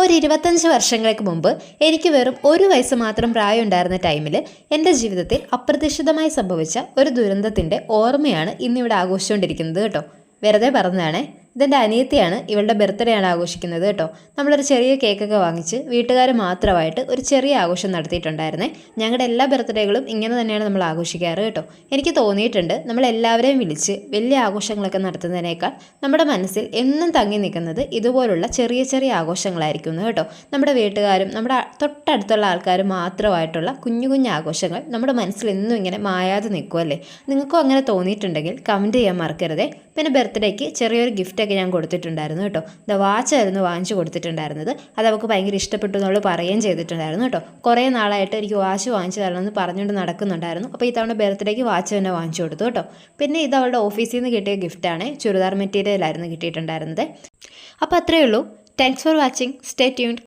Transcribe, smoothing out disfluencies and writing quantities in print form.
ഒരു 25 വർഷങ്ങൾക്ക് മുമ്പ് എനിക്ക് വെറും 1 വയസ്സ് മാത്രം പ്രായമുണ്ടായിരുന്ന ടൈമിൽ എൻ്റെ ജീവിതത്തിൽ അപ്രതീക്ഷിതമായി സംഭവിച്ച ഒരു ദുരന്തത്തിൻ്റെ ഓർമ്മയാണ് ഇന്നിവിടെ ആഘോഷിച്ചുകൊണ്ടിരിക്കുന്നത് കേട്ടോ. വെറുതെ പറഞ്ഞതാണേ. ഇതെൻ്റെ അനിയത്തിയാണ്, ഇവളുടെ ബർത്ത്ഡേ ആണ് ആഘോഷിക്കുന്നത് കേട്ടോ. നമ്മളൊരു ചെറിയ കേക്കൊക്കെ വാങ്ങിച്ച് വീട്ടുകാർ മാത്രമായിട്ട് ഒരു ചെറിയ ആഘോഷം നടത്തിയിട്ടുണ്ടായിരുന്നേ. ഞങ്ങളുടെ എല്ലാ ബർത്ത്ഡേകളും ഇങ്ങനെ തന്നെയാണ് നമ്മൾ ആഘോഷിക്കാറ് കേട്ടോ. എനിക്ക് തോന്നിയിട്ടുണ്ട് നമ്മളെല്ലാവരെയും വിളിച്ച് വലിയ ആഘോഷങ്ങളൊക്കെ നടത്തുന്നതിനേക്കാൾ നമ്മുടെ മനസ്സിൽ എന്നും തങ്ങി നിൽക്കുന്നത് ഇതുപോലുള്ള ചെറിയ ചെറിയ ആഘോഷങ്ങളായിരിക്കും കേട്ടോ. നമ്മുടെ വീട്ടുകാരും നമ്മുടെ തൊട്ടടുത്തുള്ള ആൾക്കാരും മാത്രമായിട്ടുള്ള കുഞ്ഞു കുഞ്ഞു ആഘോഷങ്ങൾ നമ്മുടെ മനസ്സിൽ എന്നും ഇങ്ങനെ മായാതെ നിൽക്കുമല്ലേ. നിങ്ങൾക്കും അങ്ങനെ തോന്നിയിട്ടുണ്ടെങ്കിൽ കമൻറ്റ് ചെയ്യാൻ മറക്കരുതേ. പിന്നെ ബർത്ത്ഡേക്ക് ചെറിയൊരു ഗിഫ്റ്റ് ഞാൻ കൊടുത്തിട്ടുണ്ടായിരുന്നു കേട്ടോ. വാച്ചായിരുന്നു വാങ്ങിച്ചു കൊടുത്തിട്ടുണ്ടായിരുന്നത്. അത് അവൾക്ക് ഭയങ്കര ഇഷ്ടപ്പെട്ടു എന്നവൾ പറയുകയും ചെയ്തിട്ടുണ്ടായിരുന്നു കേട്ടോ. കുറേ നാളായിട്ട് എനിക്ക് വാച്ച് വാങ്ങിച്ചു തരണമെന്ന് പറഞ്ഞുകൊണ്ട് നടക്കുന്നുണ്ടായിരുന്നു. അപ്പോൾ ഇത്തവണ ബർത്ത്ഡേക്ക് വാച്ച് തന്നെ വാങ്ങിച്ചു കൊടുത്തു കേട്ടോ. പിന്നെ ഇത് അവളുടെ ഓഫീസിൽ നിന്ന് കിട്ടിയ ഗിഫ്റ്റാണ്. ചുരിദാർ മെറ്റീരിയലായിരുന്നു കിട്ടിയിട്ടുണ്ടായിരുന്നത്. അപ്പോൾ അത്രയേ ഉള്ളൂ. Thanks for watching. Stay tuned.